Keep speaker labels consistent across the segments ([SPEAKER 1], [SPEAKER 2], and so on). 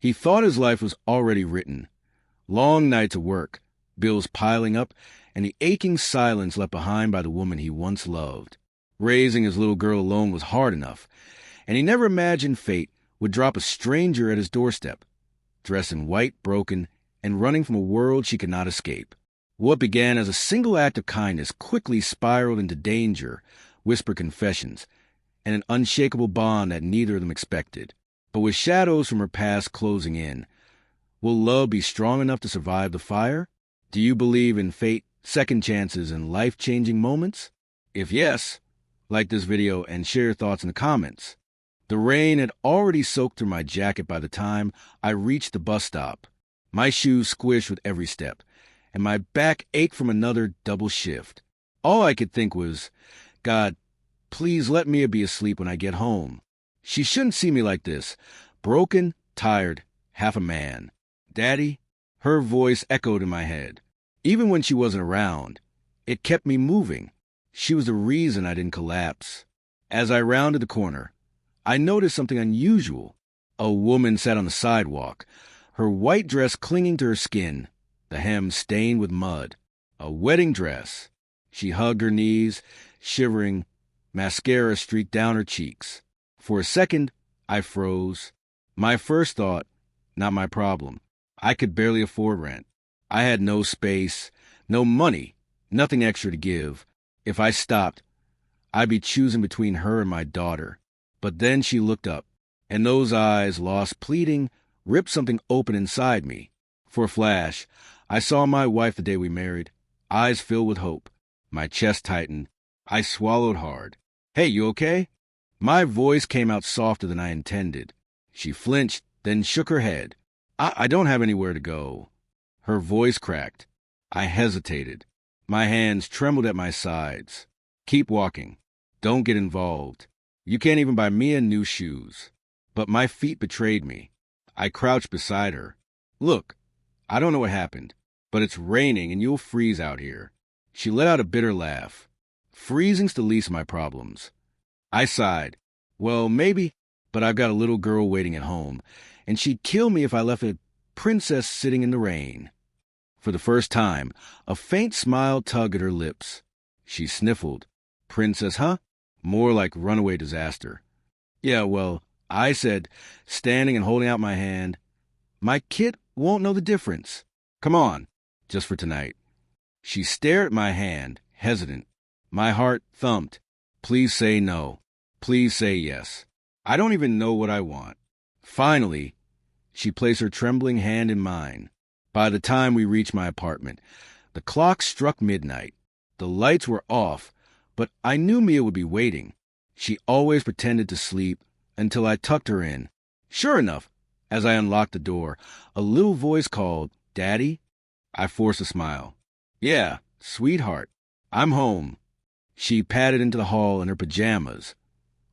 [SPEAKER 1] He thought his life was already written. Long nights of work, bills piling up, and the aching silence left behind by the woman he once loved. Raising his little girl alone was hard enough, and he never imagined fate would drop a stranger at his doorstep, dressed in white, broken, and running from a world she could not escape. What began as a single act of kindness quickly spiraled into danger, whispered confessions, and an unshakable bond that neither of them expected. But with shadows from her past closing in, will love be strong enough to survive the fire? Do you believe in fate, second chances, and life-changing moments? If yes, like this video and share your thoughts in the comments. The rain had already soaked through my jacket by the time I reached the bus stop. My shoes squished with every step, and my back ached from another double shift. All I could think was, God, please let Mia be asleep when I get home. She shouldn't see me like this, broken, tired, half a man. Daddy? Her voice echoed in my head. Even when she wasn't around, it kept me moving. She was the reason I didn't collapse. As I rounded the corner, I noticed something unusual. A woman sat on the sidewalk, her white dress clinging to her skin, the hem stained with mud. A wedding dress. She hugged her knees, shivering, mascara streaked down her cheeks. For a second, I froze. My first thought, not my problem. I could barely afford rent. I had no space, no money, nothing extra to give. If I stopped, I'd be choosing between her and my daughter. But then she looked up, and those eyes, lost pleading, ripped something open inside me. For a flash, I saw my wife the day we married, eyes filled with hope. My chest tightened. I swallowed hard. Hey, you okay? My voice came out softer than I intended. She flinched, then shook her head. I don't have anywhere to go. Her voice cracked. I hesitated. My hands trembled at my sides. Keep walking. Don't get involved. You can't even buy Mia new shoes. But my feet betrayed me. I crouched beside her. Look, I don't know what happened, but it's raining and you'll freeze out here. She let out a bitter laugh. Freezing's the least of my problems. I sighed. Well, maybe, but I've got a little girl waiting at home, and she'd kill me if I left a princess sitting in the rain. For the first time, a faint smile tugged at her lips. She sniffled. Princess, huh? More like runaway disaster. Yeah, well, I said, standing and holding out my hand, my kid won't know the difference. Come on, just for tonight. She stared at my hand, hesitant. My heart thumped. Please say no. Please say yes. I don't even know what I want. Finally, she placed her trembling hand in mine. By the time we reached my apartment, the clock struck midnight. The lights were off, but I knew Mia would be waiting. She always pretended to sleep until I tucked her in. Sure enough, as I unlocked the door, a little voice called, Daddy? I forced a smile. Yeah, sweetheart, I'm home. She padded into the hall in her pajamas,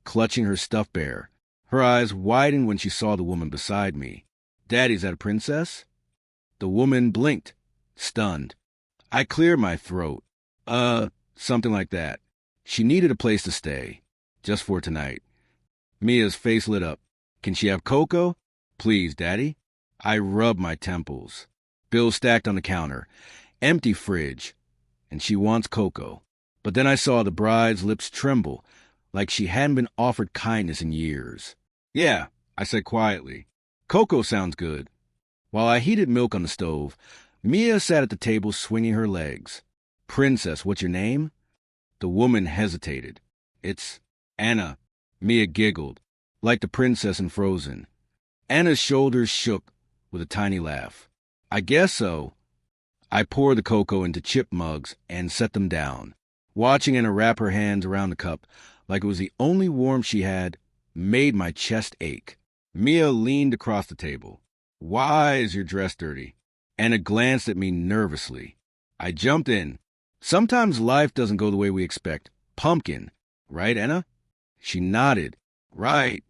[SPEAKER 1] clutching her stuffed bear. Her eyes widened when she saw the woman beside me. Daddy's that a princess? The woman blinked, stunned. I cleared my throat. Something like that. She needed a place to stay, just for tonight. Mia's face lit up. Can she have cocoa? Please, Daddy. I rubbed my temples. Bills stacked on the counter. Empty fridge. And she wants cocoa. But then I saw the bride's lips tremble, like she hadn't been offered kindness in years. Yeah, I said quietly. Cocoa sounds good. While I heated milk on the stove, Mia sat at the table swinging her legs. Princess, what's your name? The woman hesitated. It's Anna. Mia giggled, like the princess in Frozen. Anna's shoulders shook with a tiny laugh. I guess so. I poured the cocoa into chip mugs and set them down. Watching Anna wrap her hands around the cup like it was the only warmth she had made my chest ache. Mia leaned across the table. Why is your dress dirty? Anna glanced at me nervously. I jumped in. Sometimes life doesn't go the way we expect. Pumpkin. Right, Anna? She nodded. Right.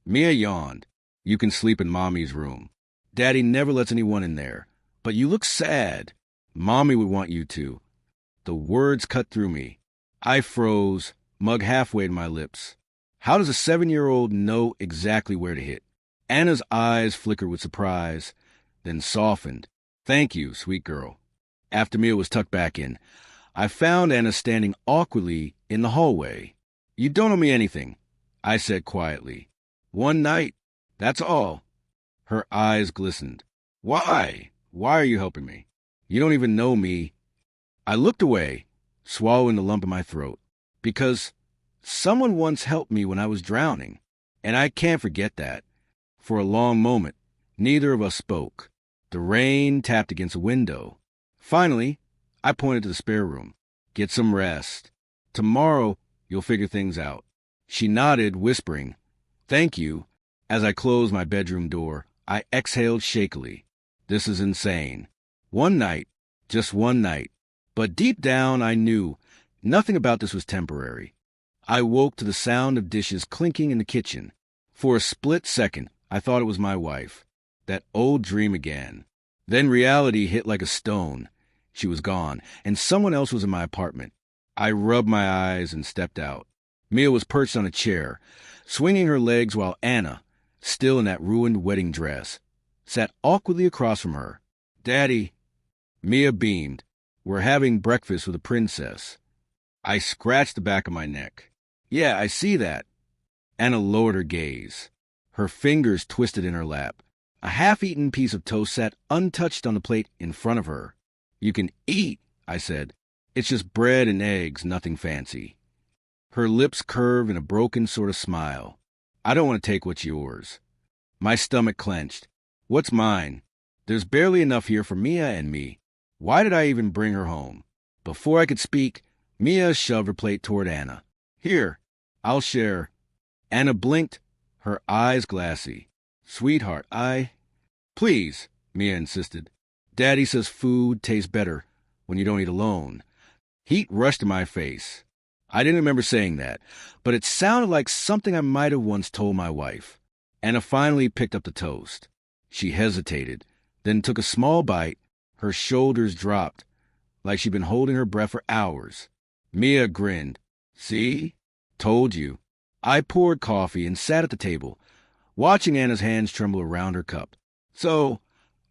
[SPEAKER 1] Mia yawned. You can sleep in Mommy's room. Daddy never lets anyone in there. But you look sad. Mommy would want you to. The words cut through me. I froze, mug halfway to my lips. How does a 7-year-old know exactly where to hit? Anna's eyes flickered with surprise, then softened. Thank you, sweet girl. After Mia was tucked back in, I found Anna standing awkwardly in the hallway. You don't owe me anything, I said quietly. One night, that's all. Her eyes glistened. Why? Why are you helping me? You don't even know me. I looked away, swallowing the lump in my throat. Because someone once helped me when I was drowning, and I can't forget that. For a long moment, neither of us spoke. The rain tapped against a window. Finally, I pointed to the spare room. Get some rest. Tomorrow, you'll figure things out. She nodded, whispering, Thank you. As I closed my bedroom door, I exhaled shakily. This is insane. One night, just one night. But deep down, I knew nothing about this was temporary. I woke to the sound of dishes clinking in the kitchen. For a split second, I thought it was my wife. That old dream again. Then reality hit like a stone. She was gone, and someone else was in my apartment. I rubbed my eyes and stepped out. Mia was perched on a chair, swinging her legs while Anna, still in that ruined wedding dress, sat awkwardly across from her. Daddy, Mia beamed. We're having breakfast with a princess. I scratched the back of my neck. Yeah, I see that. Anna lowered her gaze. Her fingers twisted in her lap. A half-eaten piece of toast sat untouched on the plate in front of her. You can eat, I said. It's just bread and eggs, nothing fancy. Her lips curved in a broken sort of smile. I don't want to take what's yours. My stomach clenched. What's mine? There's barely enough here for Mia and me. Why did I even bring her home? Before I could speak, Mia shoved her plate toward Anna. Here, I'll share. Anna blinked, her eyes glassy. Sweetheart, Please, Mia insisted. Daddy says food tastes better when you don't eat alone. Heat rushed to my face. I didn't remember saying that, but it sounded like something I might have once told my wife. Anna finally picked up the toast. She hesitated, then took a small bite. Her shoulders dropped, like she'd been holding her breath for hours. Mia grinned. See? Told you. I poured coffee and sat at the table, watching Anna's hands tremble around her cup. So,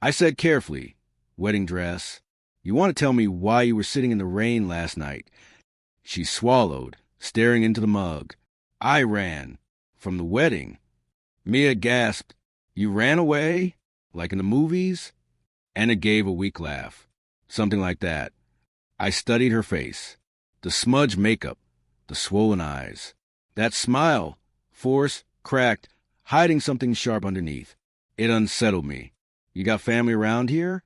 [SPEAKER 1] I said carefully, wedding dress, you want to tell me why you were sitting in the rain last night? She swallowed, staring into the mug. I ran. From the wedding. Mia gasped. You ran away? Like in the movies? Anna gave a weak laugh. Something like that. I studied her face. The smudged makeup, the swollen eyes. That smile, forced, cracked, hiding something sharp underneath. It unsettled me. You got family around here?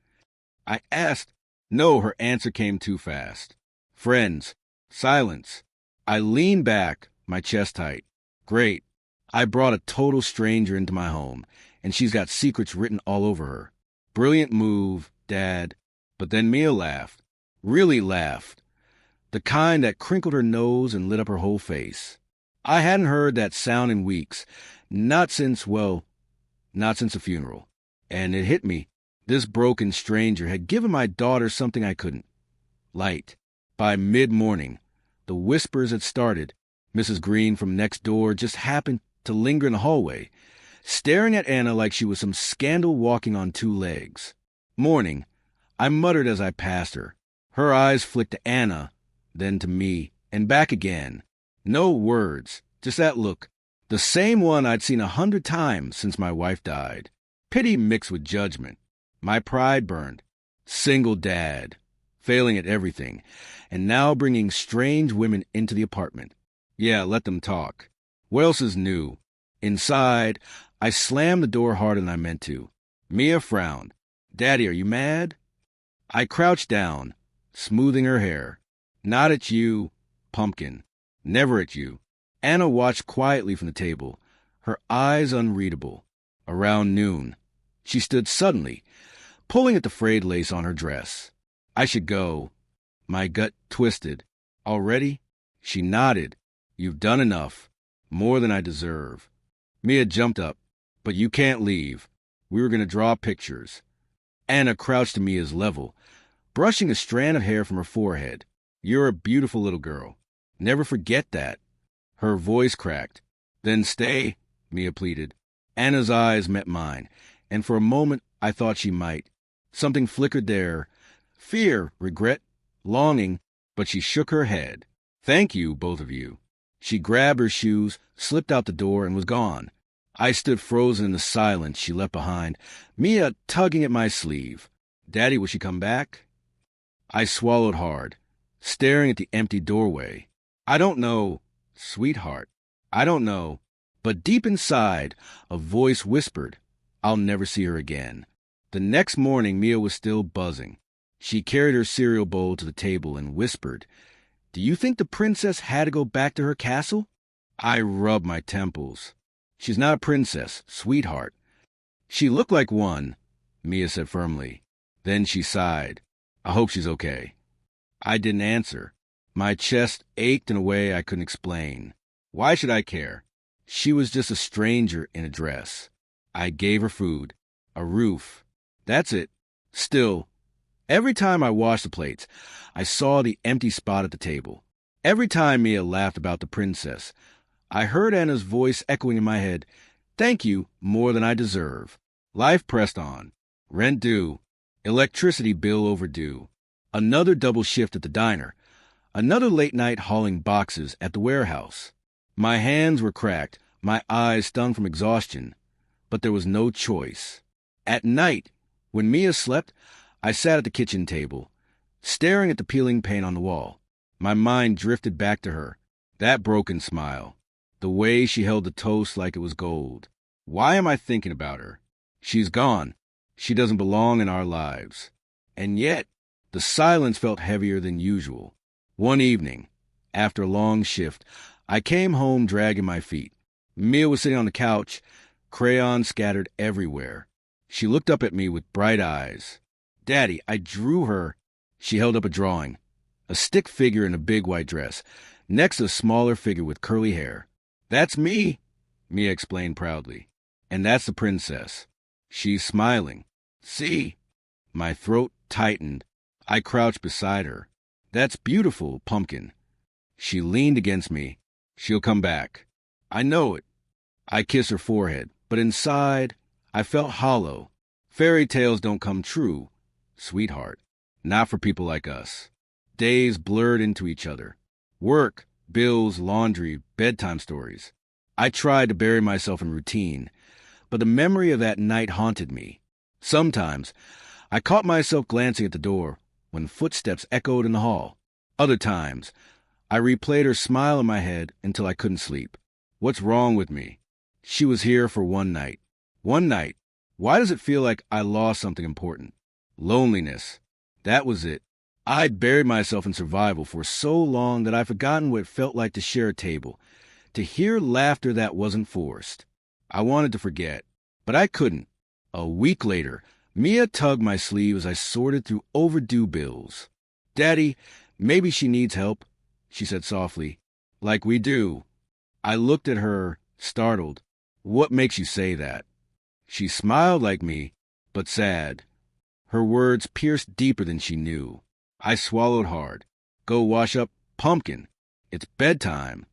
[SPEAKER 1] I asked. No, her answer came too fast. Friends. Silence. I leaned back, my chest tight. Great. I brought a total stranger into my home, and she's got secrets written all over her. Brilliant move, Dad. But then Mia laughed. Really laughed. The kind that crinkled her nose and lit up her whole face. I hadn't heard that sound in weeks. Not since a funeral. And it hit me. This broken stranger had given my daughter something I couldn't. Light. By mid-morning, the whispers had started. Mrs. Green from next door just happened to linger in the hallway, staring at Anna like she was some scandal walking on two legs. Morning, I muttered as I passed her. Her eyes flicked to Anna, then to me, and back again. No words, just that look. The same one I'd seen 100 times since my wife died. Pity mixed with judgment. My pride burned. Single dad, failing at everything, and now bringing strange women into the apartment. Yeah, let them talk. What else is new? Inside, I slammed the door harder than I meant to. Mia frowned. Daddy, are you mad? I crouched down, smoothing her hair. Not at you, pumpkin. Never at you. Anna watched quietly from the table, her eyes unreadable. Around noon, she stood suddenly, pulling at the frayed lace on her dress. I should go. My gut twisted. Already? She nodded. You've done enough. More than I deserve. Mia jumped up. But you can't leave. We were going to draw pictures. Anna crouched to Mia's level, brushing a strand of hair from her forehead. You're a beautiful little girl. Never forget that. Her voice cracked. Then stay, Mia pleaded. Anna's eyes met mine, and for a moment I thought she might. Something flickered there. Fear, regret, longing, but she shook her head. Thank you, both of you. She grabbed her shoes, slipped out the door, and was gone. I stood frozen in the silence she left behind, Mia tugging at my sleeve. Daddy, will she come back? I swallowed hard, staring at the empty doorway. I don't know, sweetheart. I don't know. But deep inside, a voice whispered, I'll never see her again. The next morning, Mia was still buzzing. She carried her cereal bowl to the table and whispered, Do you think the princess had to go back to her castle? I rubbed my temples. She's not a princess, sweetheart. She looked like one, Mia said firmly. Then she sighed. I hope she's okay. I didn't answer. My chest ached in a way I couldn't explain. Why should I care? She was just a stranger in a dress. I gave her food, a roof. That's it. Still, every time I washed the plates, I saw the empty spot at the table. Every time Mia laughed about the princess, I heard Anna's voice echoing in my head, Thank you, more than I deserve. Life pressed on. Rent due. Electricity bill overdue. Another double shift at the diner. Another late night hauling boxes at the warehouse. My hands were cracked, my eyes stung from exhaustion. But there was no choice. At night, when Mia slept, I sat at the kitchen table, staring at the peeling paint on the wall. My mind drifted back to her. That broken smile. The way she held the toast like it was gold. Why am I thinking about her? She's gone. She doesn't belong in our lives. And yet, the silence felt heavier than usual. One evening, after a long shift, I came home dragging my feet. Mia was sitting on the couch, crayons scattered everywhere. She looked up at me with bright eyes. Daddy, I drew her. She held up a drawing. A stick figure in a big white dress, next to a smaller figure with curly hair. That's me, Mia explained proudly. And that's the princess. She's smiling. See? My throat tightened. I crouched beside her. That's beautiful, Pumpkin. She leaned against me. She'll come back. I know it. I kissed her forehead, but inside, I felt hollow. Fairy tales don't come true, sweetheart. Not for people like us. Days blurred into each other. Work, bills, laundry, bedtime stories. I tried to bury myself in routine, but the memory of that night haunted me. Sometimes, I caught myself glancing at the door when footsteps echoed in the hall. Other times, I replayed her smile in my head until I couldn't sleep. What's wrong with me? She was here for one night. One night. Why does it feel like I lost something important? Loneliness. That was it. I'd buried myself in survival for so long that I'd forgotten what it felt like to share a table, to hear laughter that wasn't forced. I wanted to forget, but I couldn't. A week later, Mia tugged my sleeve as I sorted through overdue bills. Daddy, maybe she needs help, she said softly. Like we do. I looked at her, startled. What makes you say that? She smiled like me, but sad. Her words pierced deeper than she knew. I swallowed hard. Go wash up, Pumpkin. It's bedtime.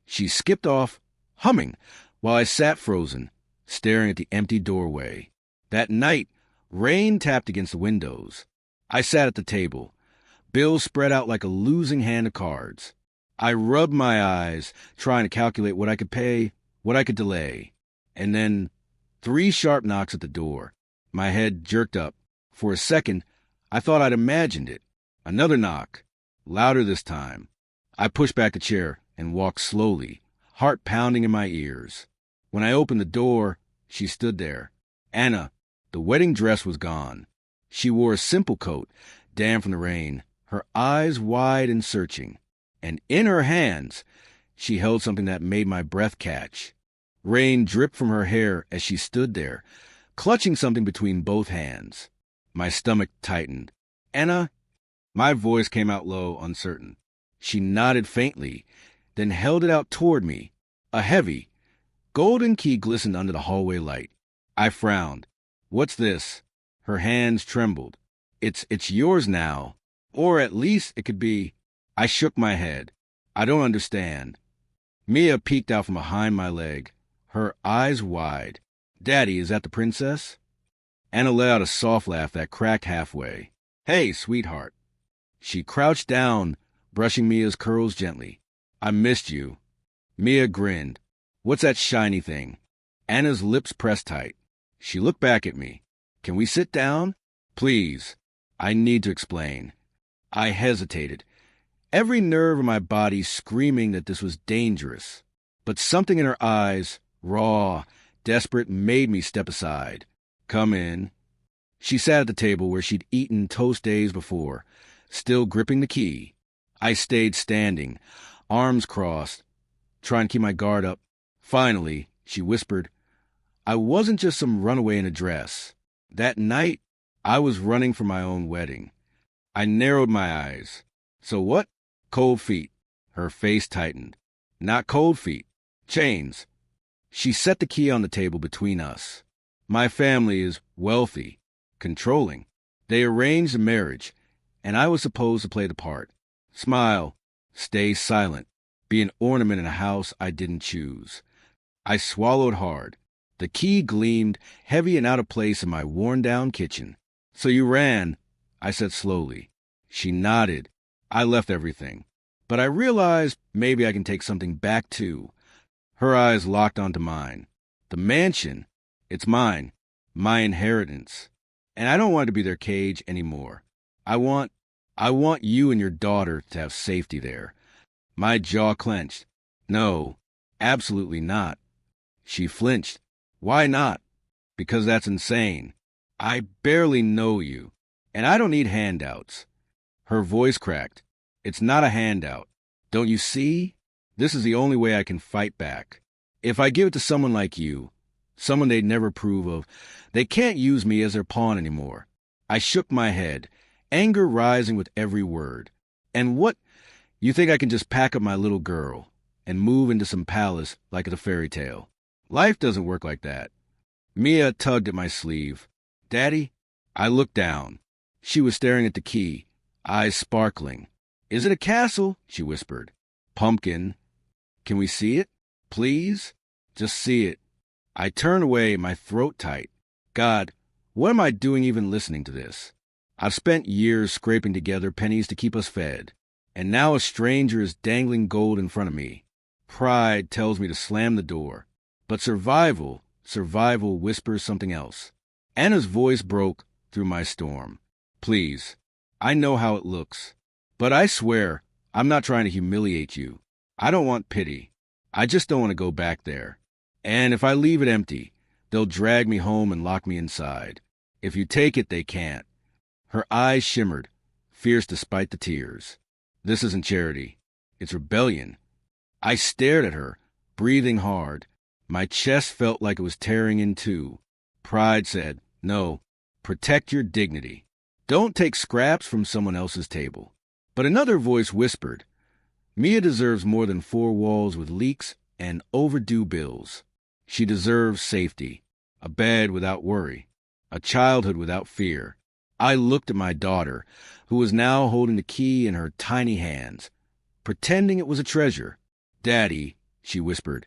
[SPEAKER 1] She skipped off, humming, while I sat frozen, staring at the empty doorway. That night, rain tapped against the windows. I sat at the table, bills spread out like a losing hand of cards. I rubbed my eyes, trying to calculate what I could pay, what I could delay. And then, 3 sharp knocks at the door. My head jerked up. For a second, I thought I'd imagined it. Another knock, louder this time. I pushed back the chair and walked slowly, heart pounding in my ears. When I opened the door, she stood there. Anna, the wedding dress was gone. She wore a simple coat, damp from the rain, her eyes wide and searching. And in her hands, she held something that made my breath catch. Rain dripped from her hair as she stood there, clutching something between both hands. My stomach tightened. Anna? My voice came out low, uncertain. She nodded faintly, then held it out toward me. A heavy, golden key glistened under the hallway light. I frowned. What's this? Her hands trembled. It's yours now. Or at least it could be. I shook my head. I don't understand. Mia peeked out from behind my leg, her eyes wide. Daddy, is that the princess? Anna let out a soft laugh that cracked halfway. Hey, sweetheart. She crouched down, brushing Mia's curls gently. I missed you. Mia grinned. What's that shiny thing? Anna's lips pressed tight. She looked back at me. Can we sit down? Please. I need to explain. I hesitated, every nerve in my body screaming that this was dangerous. But something in her eyes, raw, desperate, made me step aside. Come in. She sat at the table where she'd eaten toast days before, still gripping the key. I stayed standing, arms crossed, trying to keep my guard up. Finally, she whispered, I wasn't just some runaway in a dress. That night, I was running for my own wedding. I narrowed my eyes. So what? Cold feet. Her face tightened. Not cold feet. Chains. She set the key on the table between us. My family is wealthy, controlling. They arranged the marriage, and I was supposed to play the part. Smile, stay silent, be an ornament in a house I didn't choose. I swallowed hard. The key gleamed, heavy and out of place in my worn-down kitchen. So you ran, I said slowly. She nodded. I left everything. But I realized maybe I can take something back, too. Her eyes locked onto mine. The mansion, it's mine, my inheritance. And I don't want it to be their cage anymore. I want you and your daughter to have safety there. My jaw clenched. No, absolutely not. She flinched. Why not? Because that's insane. I barely know you, and I don't need handouts. Her voice cracked. It's not a handout. Don't you see? This is the only way I can fight back. If I give it to someone like you, someone they'd never approve of, they can't use me as their pawn anymore. I shook my head, anger rising with every word. And what? You think I can just pack up my little girl and move into some palace like it's a fairy tale? Life doesn't work like that. Mia tugged at my sleeve. Daddy? I looked down. She was staring at the key, eyes sparkling. Is it a castle? She whispered. Pumpkin. Can we see it? Please? Just see it. I turned away, my throat tight. God, what am I doing even listening to this? I've spent years scraping together pennies to keep us fed, and now a stranger is dangling gold in front of me. Pride tells me to slam the door, but survival whispers something else. Anna's voice broke through my storm. Please, I know how it looks, but I swear I'm not trying to humiliate you. I don't want pity. I just don't want to go back there. And if I leave it empty, they'll drag me home and lock me inside. If you take it, they can't. Her eyes shimmered, fierce despite the tears. This isn't charity. It's rebellion. I stared at her, breathing hard. My chest felt like it was tearing in two. Pride said, no, protect your dignity. Don't take scraps from someone else's table. But another voice whispered, Mia deserves more than 4 walls with leaks and overdue bills. She deserves safety, a bed without worry, a childhood without fear. I looked at my daughter, who was now holding the key in her tiny hands, pretending it was a treasure. Daddy, she whispered,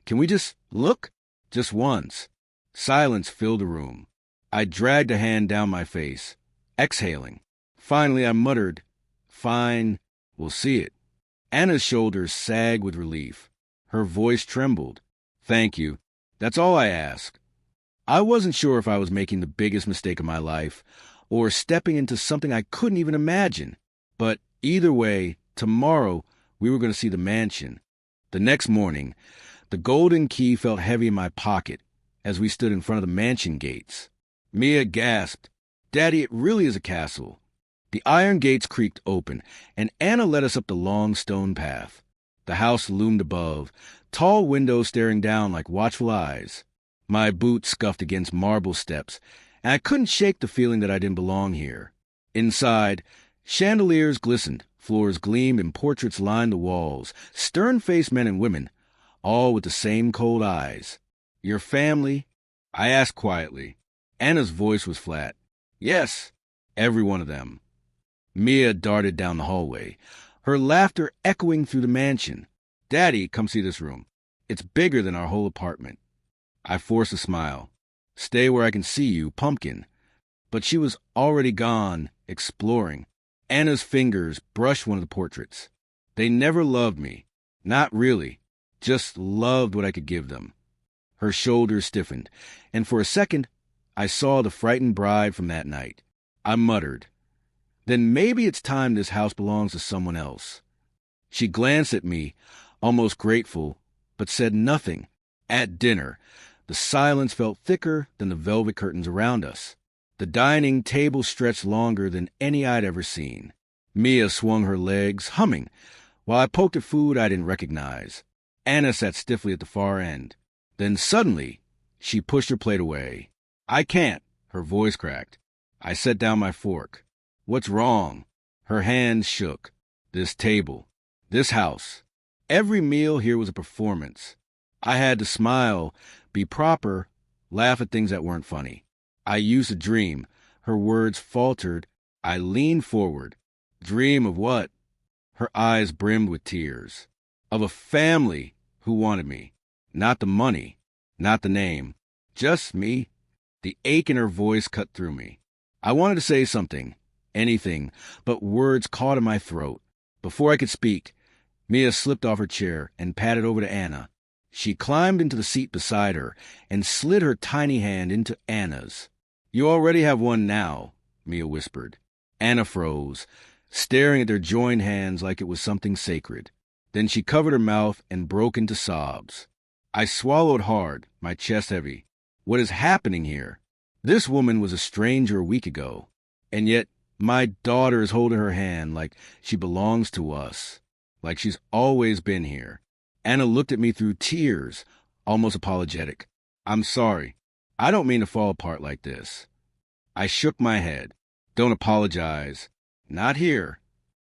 [SPEAKER 1] can we just look? Just once. Silence filled the room. I dragged a hand down my face, exhaling. Finally, I muttered, Fine, we'll see it. Anna's shoulders sagged with relief. Her voice trembled. Thank you. That's all I ask. I wasn't sure if I was making the biggest mistake of my life or stepping into something I couldn't even imagine. But either way, tomorrow we were going to see the mansion. The next morning, the golden key felt heavy in my pocket as we stood in front of the mansion gates. Mia gasped, Daddy, it really is a castle. The iron gates creaked open, and Anna led us up the long stone path. The house loomed above, tall windows staring down like watchful eyes. My boots scuffed against marble steps, and I couldn't shake the feeling that I didn't belong here. Inside, chandeliers glistened, floors gleamed, and portraits lined the walls, stern-faced men and women, all with the same cold eyes. Your family? I asked quietly. Anna's voice was flat. Yes, every one of them. Mia darted down the hallway, her laughter echoing through the mansion. Daddy, come see this room. It's bigger than our whole apartment. I forced a smile. Stay where I can see you, Pumpkin. But she was already gone, exploring. Anna's fingers brushed one of the portraits. They never loved me. Not really. Just loved what I could give them. Her shoulders stiffened, and for a second, I saw the frightened bride from that night. I muttered, "Then maybe it's time this house belongs to someone else." She glanced at me, almost grateful, but said nothing. At dinner, the silence felt thicker than the velvet curtains around us. The dining table stretched longer than any I'd ever seen. Mia swung her legs, humming, while I poked at food I didn't recognize. Anna sat stiffly at the far end. Then suddenly, she pushed her plate away. "I can't," her voice cracked. I set down my fork. "What's wrong?" Her hands shook. This table. This house. Every meal here was a performance. I had to smile, be proper, laugh at things that weren't funny. "I used to dream." Her words faltered. I leaned forward. "Dream of what?" Her eyes brimmed with tears. "Of a family who wanted me. Not the money, not the name. Just me." The ache in her voice cut through me. I wanted to say something, anything, but words caught in my throat. Before I could speak, Mia slipped off her chair and padded over to Anna. She climbed into the seat beside her and slid her tiny hand into Anna's. "You already have one now," Mia whispered. Anna froze, staring at their joined hands like it was something sacred. Then she covered her mouth and broke into sobs. I swallowed hard, my chest heavy. What is happening here? This woman was a stranger a week ago, and yet my daughter is holding her hand like she belongs to us, like she's always been here. Anna looked at me through tears, almost apologetic. "I'm sorry. I don't mean to fall apart like this." I shook my head. "Don't apologize. Not here."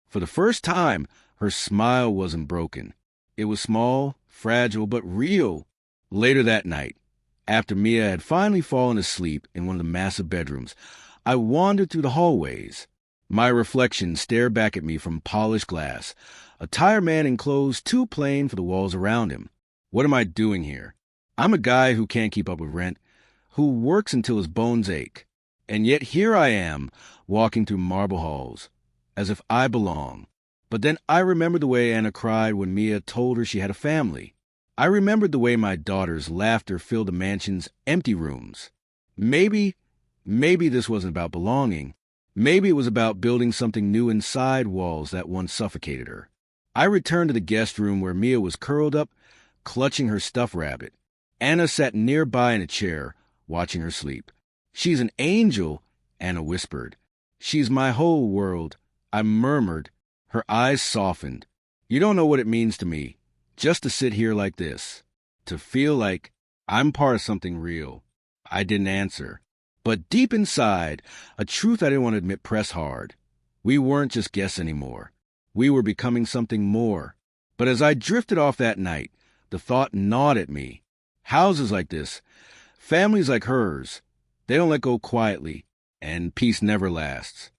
[SPEAKER 1] For the first time, her smile wasn't broken. It was small, fragile, but real. Later that night, after Mia had finally fallen asleep in one of the massive bedrooms, I wandered through the hallways. My reflection stared back at me from polished glass, a tired man in clothes too plain for the walls around him. What am I doing here? I'm a guy who can't keep up with rent, who works until his bones ache. And yet here I am, walking through marble halls, as if I belong. But then I remembered the way Anna cried when Mia told her she had a family. I remembered the way my daughter's laughter filled the mansion's empty rooms. Maybe this wasn't about belonging. Maybe it was about building something new inside walls that once suffocated her. I returned to the guest room where Mia was curled up, clutching her stuffed rabbit. Anna sat nearby in a chair, watching her sleep. "She's an angel," Anna whispered. "She's my whole world," I murmured. Her eyes softened. "You don't know what it means to me, just to sit here like this, to feel like I'm part of something real." I didn't answer. But deep inside, a truth I didn't want to admit pressed hard. We weren't just guests anymore. We were becoming something more. But as I drifted off that night, the thought gnawed at me. Houses like this, families like hers, they don't let go quietly, and peace never lasts.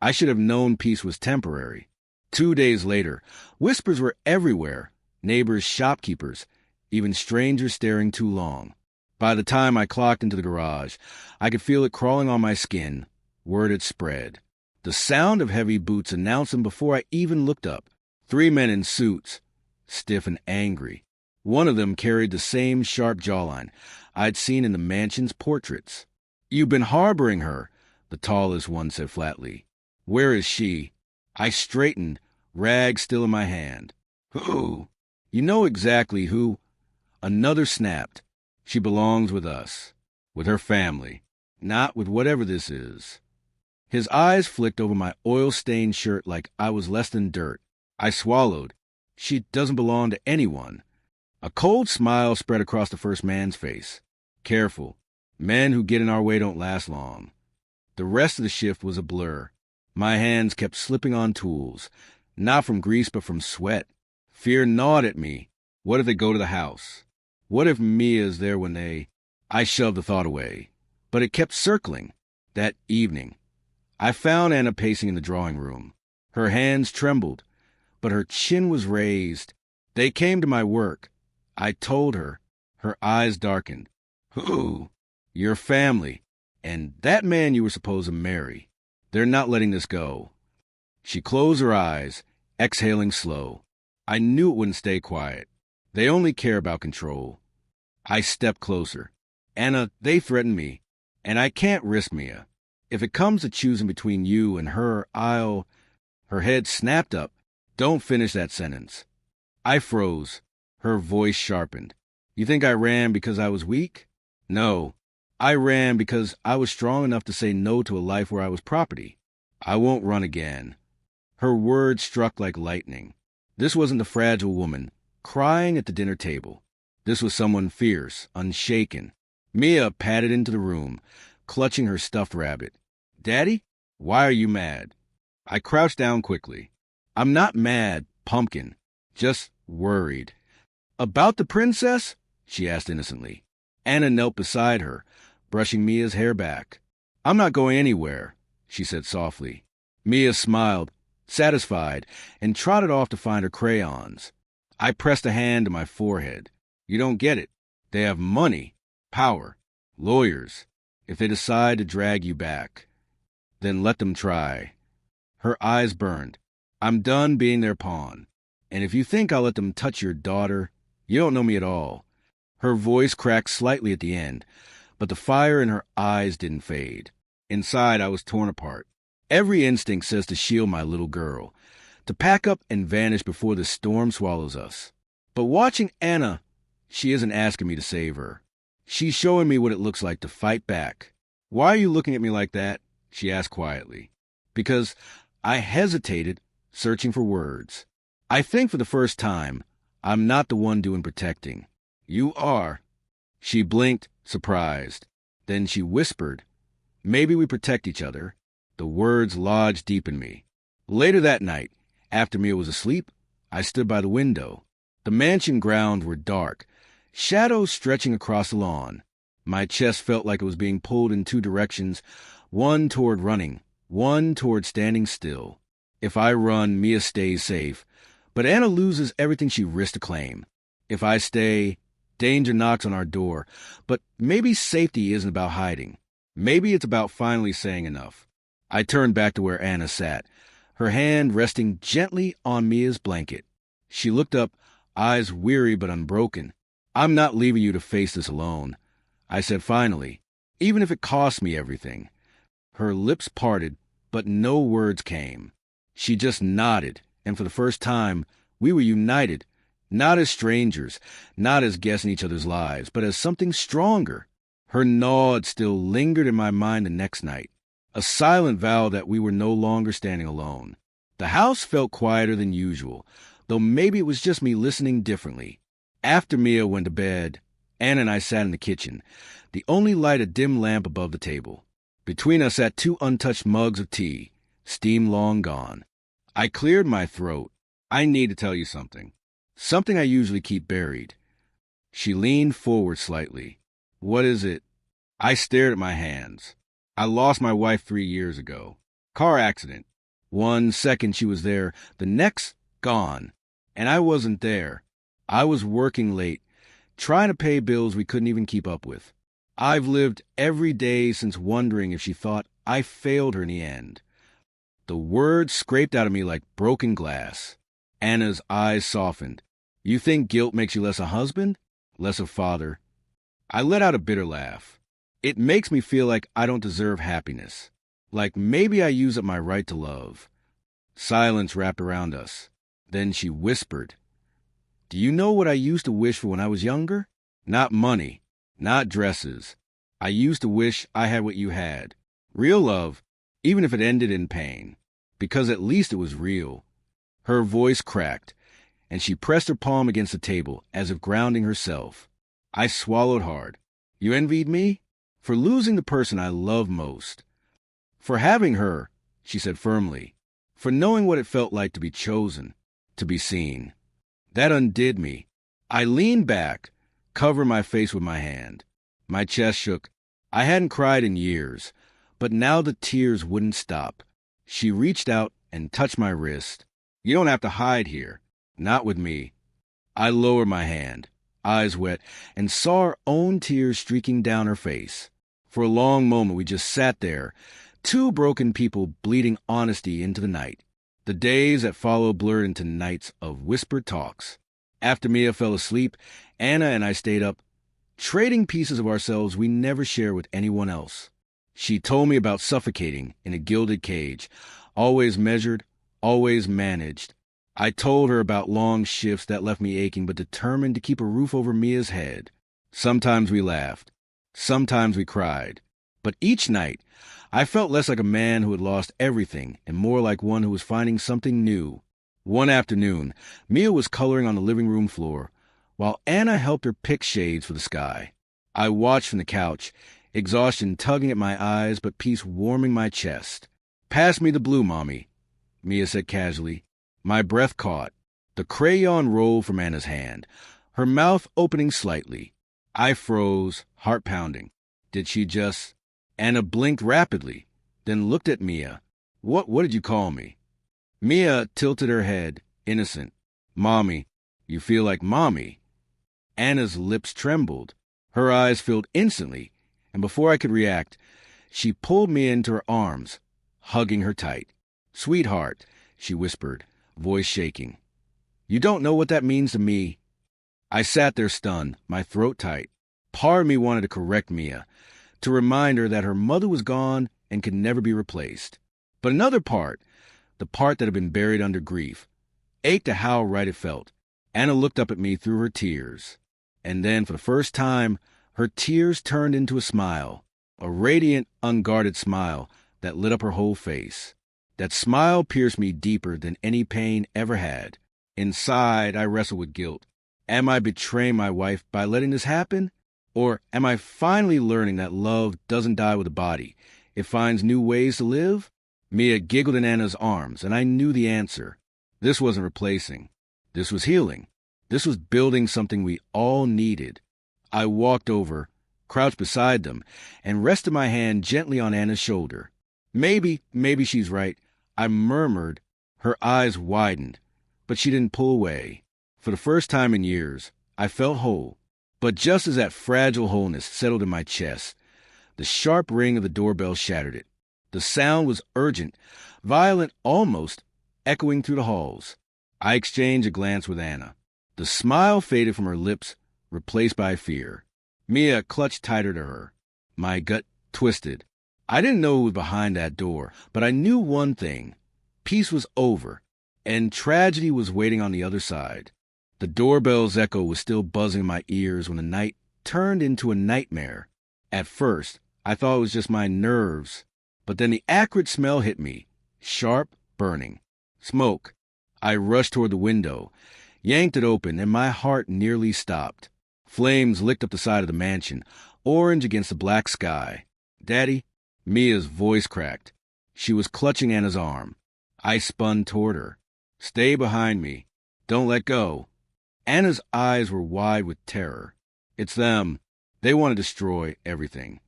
[SPEAKER 1] I should have known peace was temporary. 2 days later, whispers were everywhere. Neighbors, shopkeepers, even strangers staring too long. By the time I clocked into the garage, I could feel it crawling on my skin. Word had spread. The sound of heavy boots announced them before I even looked up. 3 men in suits, stiff and angry. One of them carried the same sharp jawline I'd seen in the mansion's portraits. "You've been harboring her," the tallest one said flatly. "Where is she?" I straightened, rag still in my hand. "Who?" "You know exactly who." Another snapped. "She belongs with us, with her family, not with whatever this is." His eyes flicked over my oil-stained shirt like I was less than dirt. I swallowed. "She doesn't belong to anyone." A cold smile spread across the first man's face. "Careful. Men who get in our way don't last long." The rest of the shift was a blur. My hands kept slipping on tools, not from grease but from sweat. Fear gnawed at me. What if they go to the house? What if Mia's there when they... I shoved the thought away. But it kept circling. That evening, I found Anna pacing in the drawing room. Her hands trembled, but her chin was raised. They came to my work. I told her. Her eyes darkened. "Who?" Your family, and that man you were supposed to marry. They're not letting this go. She closed her eyes, exhaling slow. I knew it wouldn't stay quiet. They only care about control. I stepped closer. Anna, they threatened me, and I can't risk Mia. If it comes to choosing between you and her, I'll... Her head snapped up. Don't finish that sentence. I froze. Her voice sharpened. You think I ran because I was weak? No. I ran because I was strong enough to say no to a life where I was property. I won't run again. Her words struck like lightning. This wasn't the fragile woman crying at the dinner table. This was someone fierce, unshaken. Mia padded into the room, clutching her stuffed rabbit. Daddy, why are you mad? I crouched down quickly. I'm not mad, pumpkin. Just worried. About the princess? She asked innocently. Anna knelt beside her, brushing Mia's hair back. I'm not going anywhere, she said softly. Mia smiled, satisfied, and trotted off to find her crayons. I pressed a hand to my forehead. You don't get it. They have money, power, lawyers. If they decide to drag you back, then let them try. Her eyes burned. I'm done being their pawn. And if you think I'll let them touch your daughter, you don't know me at all. Her voice cracked slightly at the end, but the fire in her eyes didn't fade. Inside, I was torn apart. Every instinct says to shield my little girl, to pack up and vanish before the storm swallows us. But watching Anna, she isn't asking me to save her. She's showing me what it looks like to fight back. Why are you looking at me like that? She asked quietly. Because I hesitated, searching for words. I think for the first time, I'm not the one doing protecting. You are. She blinked, surprised. Then she whispered, maybe we protect each other. The words lodged deep in me. Later that night, after Mia was asleep, I stood by the window. The mansion grounds were dark, shadows stretching across the lawn. My chest felt like it was being pulled in two directions, one toward running, one toward standing still. If I run, Mia stays safe, but Anna loses everything she risked to claim. If I stay, danger knocks on our door, but maybe safety isn't about hiding. Maybe it's about finally saying enough. I turned back to where Anna sat, her hand resting gently on Mia's blanket. She looked up, eyes weary but unbroken. I'm not leaving you to face this alone, I said finally, even if it costs me everything. Her lips parted, but no words came. She just nodded, and for the first time, we were united, not as strangers, not as guests in each other's lives, but as something stronger. Her nod still lingered in my mind the next night, a silent vow that we were no longer standing alone. The house felt quieter than usual, though maybe it was just me listening differently. After Mia went to bed, Anna and I sat in the kitchen, the only light a dim lamp above the table. Between us sat 2 untouched mugs of tea, steam long gone. I cleared my throat. I need to tell you something. Something I usually keep buried. She leaned forward slightly. What is it? I stared at my hands. I lost my wife 3 years ago. Car accident. 1 second she was there, the next, gone. And I wasn't there. I was working late, trying to pay bills we couldn't even keep up with. I've lived every day since wondering if she thought I failed her in the end. The words scraped out of me like broken glass. Anna's eyes softened. You think guilt makes you less a husband? Less a father? I let out a bitter laugh. It makes me feel like I don't deserve happiness. Like maybe I use up my right to love. Silence wrapped around us. Then she whispered, do you know what I used to wish for when I was younger? Not money, not dresses. I used to wish I had what you had. Real love, even if it ended in pain. Because at least it was real. Her voice cracked, and she pressed her palm against the table as if grounding herself. I swallowed hard. You envied me? For losing the person I love most. For having her, she said firmly. For knowing what it felt like to be chosen, to be seen. That undid me. I leaned back, covering my face with my hand. My chest shook. I hadn't cried in years, but now the tears wouldn't stop. She reached out and touched my wrist. You don't have to hide here. Not with me. I lowered my hand, eyes wet, and saw her own tears streaking down her face. For a long moment, we just sat there, two broken people bleeding honesty into the night. The days that followed blurred into nights of whispered talks. After Mia fell asleep, Anna and I stayed up, trading pieces of ourselves we never share with anyone else. She told me about suffocating in a gilded cage, always measured, always managed. I told her about long shifts that left me aching but determined to keep a roof over Mia's head. Sometimes we laughed. Sometimes we cried. But each night, I felt less like a man who had lost everything and more like one who was finding something new. One afternoon, Mia was coloring on the living room floor, while Anna helped her pick shades for the sky. I watched from the couch, exhaustion tugging at my eyes but peace warming my chest. "Pass me the blue, Mommy," Mia said casually. My breath caught. The crayon rolled from Anna's hand, her mouth opening slightly. I froze, heart pounding. Did she just... Anna blinked rapidly, then looked at Mia. What did you call me?" Mia tilted her head, innocent. "Mommy. You feel like Mommy." Anna's lips trembled. Her eyes filled instantly, and before I could react, she pulled Mia into her arms, hugging her tight. "Sweetheart," she whispered, voice shaking. "You don't know what that means to me." I sat there stunned, my throat tight. Part of me wanted to correct Mia, to remind her that her mother was gone and could never be replaced. But another part, the part that had been buried under grief, ached to how right it felt. Anna looked up at me through her tears. And then, for the first time, her tears turned into a smile, a radiant, unguarded smile that lit up her whole face. That smile pierced me deeper than any pain ever had. Inside, I wrestled with guilt. Am I betraying my wife by letting this happen? Or am I finally learning that love doesn't die with the body? It finds new ways to live? Mia giggled in Anna's arms, and I knew the answer. This wasn't replacing. This was healing. This was building something we all needed. I walked over, crouched beside them, and rested my hand gently on Anna's shoulder. Maybe she's right, I murmured. Her eyes widened, but she didn't pull away. For the first time in years, I felt whole. But just as that fragile wholeness settled in my chest, the sharp ring of the doorbell shattered it. The sound was urgent, violent almost, echoing through the halls. I exchanged a glance with Anna. The smile faded from her lips, replaced by fear. Mia clutched tighter to her. My gut twisted. I didn't know who was behind that door, but I knew one thing. Peace was over, and tragedy was waiting on the other side. The doorbell's echo was still buzzing in my ears when the night turned into a nightmare. At first, I thought it was just my nerves, but then the acrid smell hit me, sharp, burning. Smoke. I rushed toward the window, yanked it open, and my heart nearly stopped. Flames licked up the side of the mansion, orange against the black sky. "Daddy?" Mia's voice cracked. She was clutching Anna's arm. I spun toward her. "Stay behind me. Don't let go." Anna's eyes were wide with terror. "It's them. They want to destroy everything."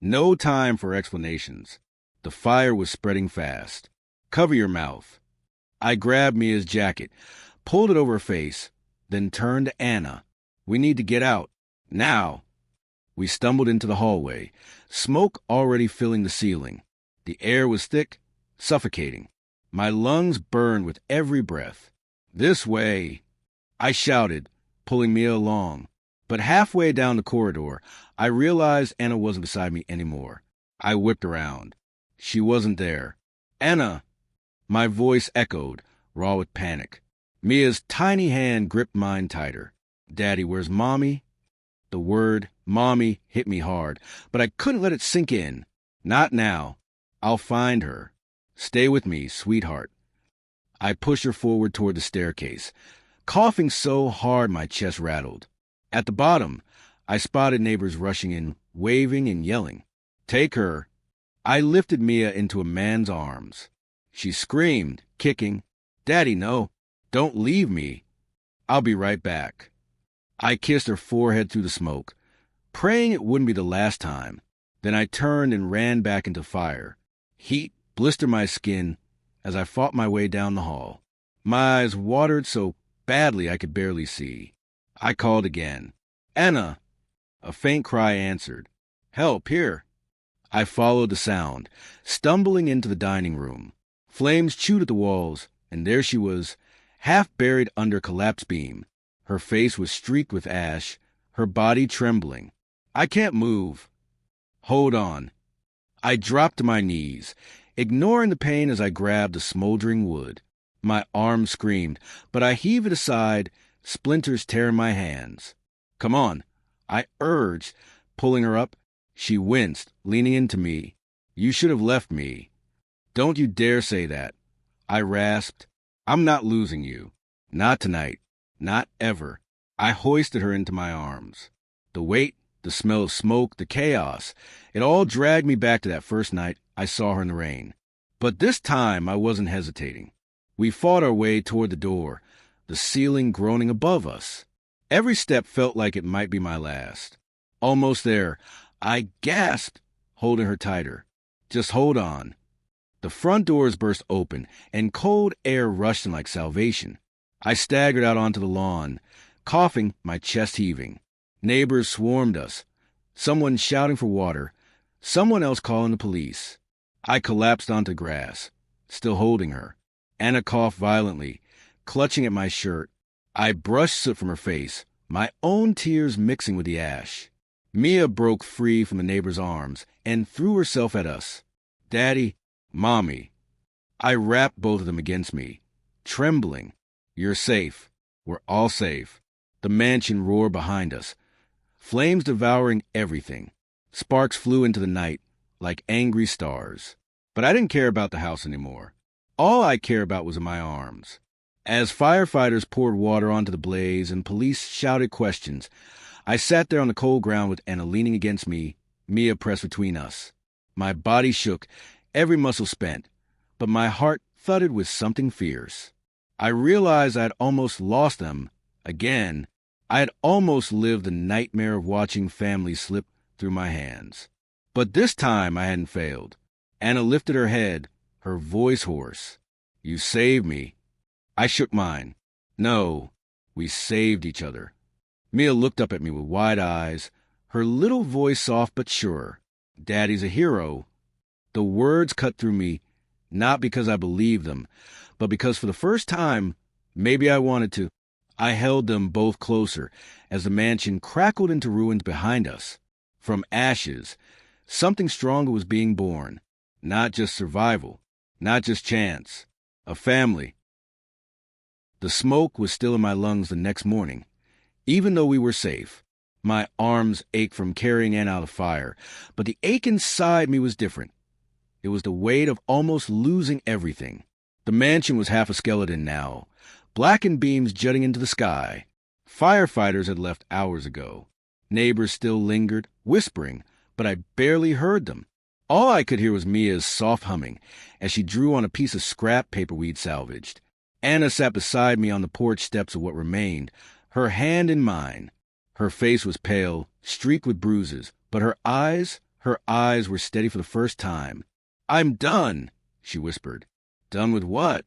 [SPEAKER 1] No time for explanations. The fire was spreading fast. "Cover your mouth." I grabbed Mia's jacket, pulled it over her face, then turned to Anna. "We need to get out. Now." We stumbled into the hallway, smoke already filling the ceiling. The air was thick, suffocating. My lungs burned with every breath. "This way," I shouted, pulling Mia along. But halfway down the corridor, I realized Anna wasn't beside me anymore. I whipped around. She wasn't there. "Anna!" My voice echoed, raw with panic. Mia's tiny hand gripped mine tighter. "Daddy, where's Mommy?" The word Mommy hit me hard, but I couldn't let it sink in. "Not now. I'll find her. Stay with me, sweetheart." I pushed her forward toward the staircase, coughing so hard my chest rattled. At the bottom, I spotted neighbors rushing in, waving and yelling. "Take her." I lifted Mia into a man's arms. She screamed, kicking. "Daddy, no. Don't leave me. I'll be right back." I kissed her forehead through the smoke, praying it wouldn't be the last time. Then I turned and ran back into fire. Heat blistered my skin as I fought my way down the hall. My eyes watered so badly I could barely see. I called again. "Anna!" A faint cry answered. "Help, here!" I followed the sound, stumbling into the dining room. Flames chewed at the walls, and there she was, half buried under a collapsed beam. Her face was streaked with ash, her body trembling. I can't move. Hold on. I dropped to my knees, ignoring the pain as I grabbed the smoldering wood. My arm screamed, but I heaved it aside, splinters tearing my hands. Come on, I urged, pulling her up. She winced, leaning into me. You should have left me. Don't you dare say that. I rasped. I'm not losing you. Not tonight. Not ever. I hoisted her into my arms. The weight, the smell of smoke, the chaos, it all dragged me back to that first night I saw her in the rain. But this time I wasn't hesitating. We fought our way toward the door, the ceiling groaning above us. Every step felt like it might be my last. Almost there, I gasped, holding her tighter. Just hold on. The front doors burst open, and cold air rushed in like salvation. I staggered out onto the lawn, coughing, my chest heaving. Neighbors swarmed us, someone shouting for water, someone else calling the police. I collapsed onto grass, still holding her. Anna coughed violently, clutching at my shirt. I brushed soot from her face, my own tears mixing with the ash. Mia broke free from the neighbor's arms and threw herself at us. Daddy, Mommy. I wrapped both of them against me, trembling. You're safe. We're all safe. The mansion roared behind us, flames devouring everything. Sparks flew into the night like angry stars. But I didn't care about the house anymore. All I cared about was in my arms. As firefighters poured water onto the blaze and police shouted questions, I sat there on the cold ground with Anna leaning against me, Mia pressed between us. My body shook, every muscle spent, but my heart thudded with something fierce. I realized I had almost lost them again. I had almost lived the nightmare of watching family slip through my hands. But this time I hadn't failed. Anna lifted her head, her voice hoarse. You saved me. I shook mine. No, we saved each other. Mia looked up at me with wide eyes, her little voice soft but sure. Daddy's a hero. The words cut through me, not because I believed them, but because for the first time, maybe I wanted to. I held them both closer as the mansion crackled into ruins behind us. From ashes, something stronger was being born. Not just survival, not just chance. A family. The smoke was still in my lungs the next morning. Even though we were safe, my arms ached from carrying Anna out of fire, but the ache inside me was different. It was the weight of almost losing everything. The mansion was half a skeleton now, blackened beams jutting into the sky. Firefighters had left hours ago. Neighbors still lingered, whispering, but I barely heard them. All I could hear was Mia's soft humming as she drew on a piece of scrap paper we'd salvaged. Anna sat beside me on the porch steps of what remained, her hand in mine. Her face was pale, streaked with bruises, but her eyes were steady for the first time. I'm done, she whispered. Done with what?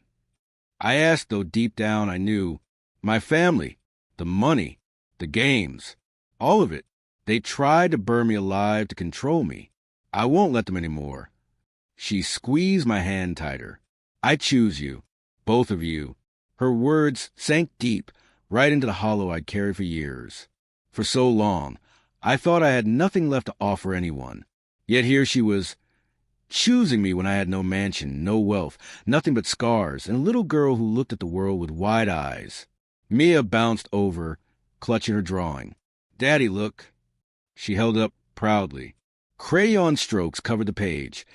[SPEAKER 1] I asked, though deep down I knew. My family, the money, the games, all of it. They tried to burn me alive to control me. I won't let them anymore. She squeezed my hand tighter. I choose you, both of you. Her words sank deep, right into the hollow I'd carried for years. For so long, I thought I had nothing left to offer anyone. Yet here she was, choosing me when I had no mansion, no wealth, nothing but scars, and a little girl who looked at the world with wide eyes. Mia bounced over, clutching her drawing. Daddy, look. She held it up proudly. Crayon strokes covered the page.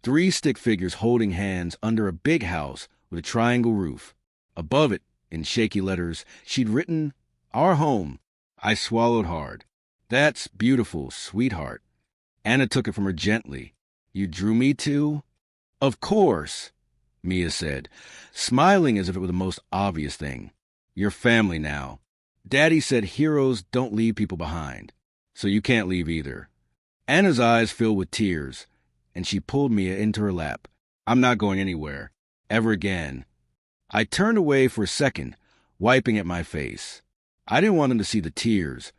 [SPEAKER 1] 3 stick figures holding hands under a big house with a triangle roof. Above it, in shaky letters, she'd written, Our home. I swallowed hard. That's beautiful, sweetheart. Anna took it from her gently. You drew me too? Of course, Mia said, smiling as if it were the most obvious thing. You're family now. Daddy said heroes don't leave people behind, so you can't leave either. Anna's eyes filled with tears, and she pulled Mia into her lap. I'm not going anywhere, ever again. I turned away for a second, wiping at my face. I didn't want them to see the tears,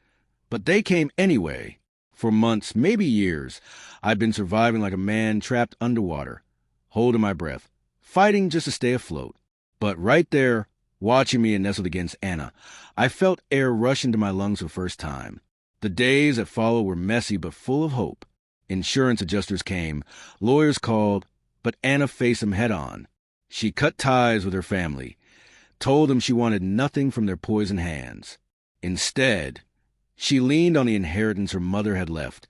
[SPEAKER 1] but they came anyway. For months, maybe years, I'd been surviving like a man trapped underwater, holding my breath, fighting just to stay afloat. But right there, watching me and nestled against Anna, I felt air rush into my lungs for the first time. The days that followed were messy but full of hope. Insurance adjusters came, lawyers called, but Anna faced them head on. She cut ties with her family, told them she wanted nothing from their poisoned hands. Instead, she leaned on the inheritance her mother had left,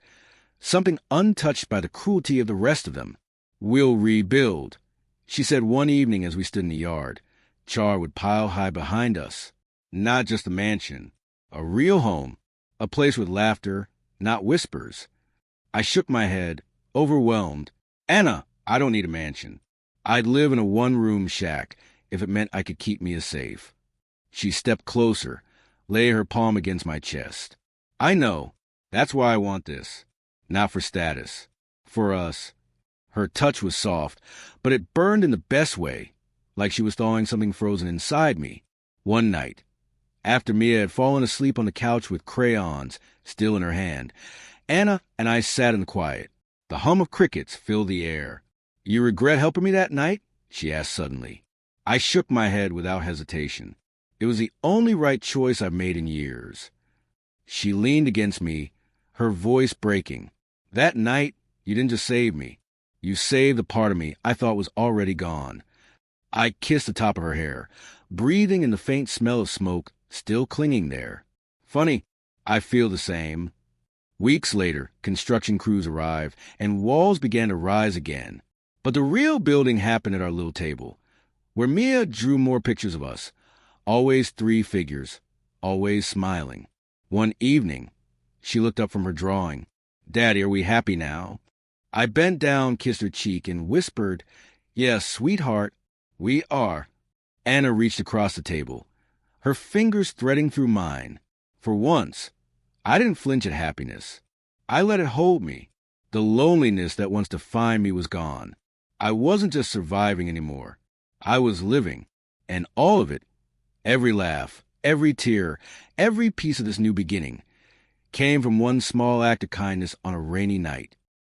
[SPEAKER 1] something untouched by the cruelty of the rest of them. "We'll rebuild," she said one evening as we stood in the yard. Char would pile high behind us. Not just a mansion, a real home, a place with laughter, not whispers. I shook my head, overwhelmed. "Anna, I don't need a mansion. I'd live in a one-room shack if it meant I could keep Mia safe." She stepped closer, lay her palm against my chest. "I know. That's why I want this. Not for status. For us." Her touch was soft, but it burned in the best way, like she was thawing something frozen inside me. One night, after Mia had fallen asleep on the couch with crayons still in her hand, Anna and I sat in the quiet. The hum of crickets filled the air. "You regret helping me that night?" she asked suddenly. I shook my head without hesitation. It was the only right choice I've made in years. She leaned against me, her voice breaking. "That night, you didn't just save me. You saved the part of me I thought was already gone." I kissed the top of her hair, breathing in the faint smell of smoke still clinging there. Funny, I feel the same. Weeks later, construction crews arrived, and walls began to rise again. But the real building happened at our little table, where Mia drew more pictures of us. Always three figures, always smiling. One evening, she looked up from her drawing. "Daddy, are we happy now?" I bent down, kissed her cheek, and whispered, "Yes, sweetheart, we are." Anna reached across the table, her fingers threading through mine. For once, I didn't flinch at happiness. I let it hold me. The loneliness that once defined me was gone. I wasn't just surviving anymore. I was living, and all of it, every laugh, every tear, every piece of this new beginning, came from one small act of kindness on a rainy night.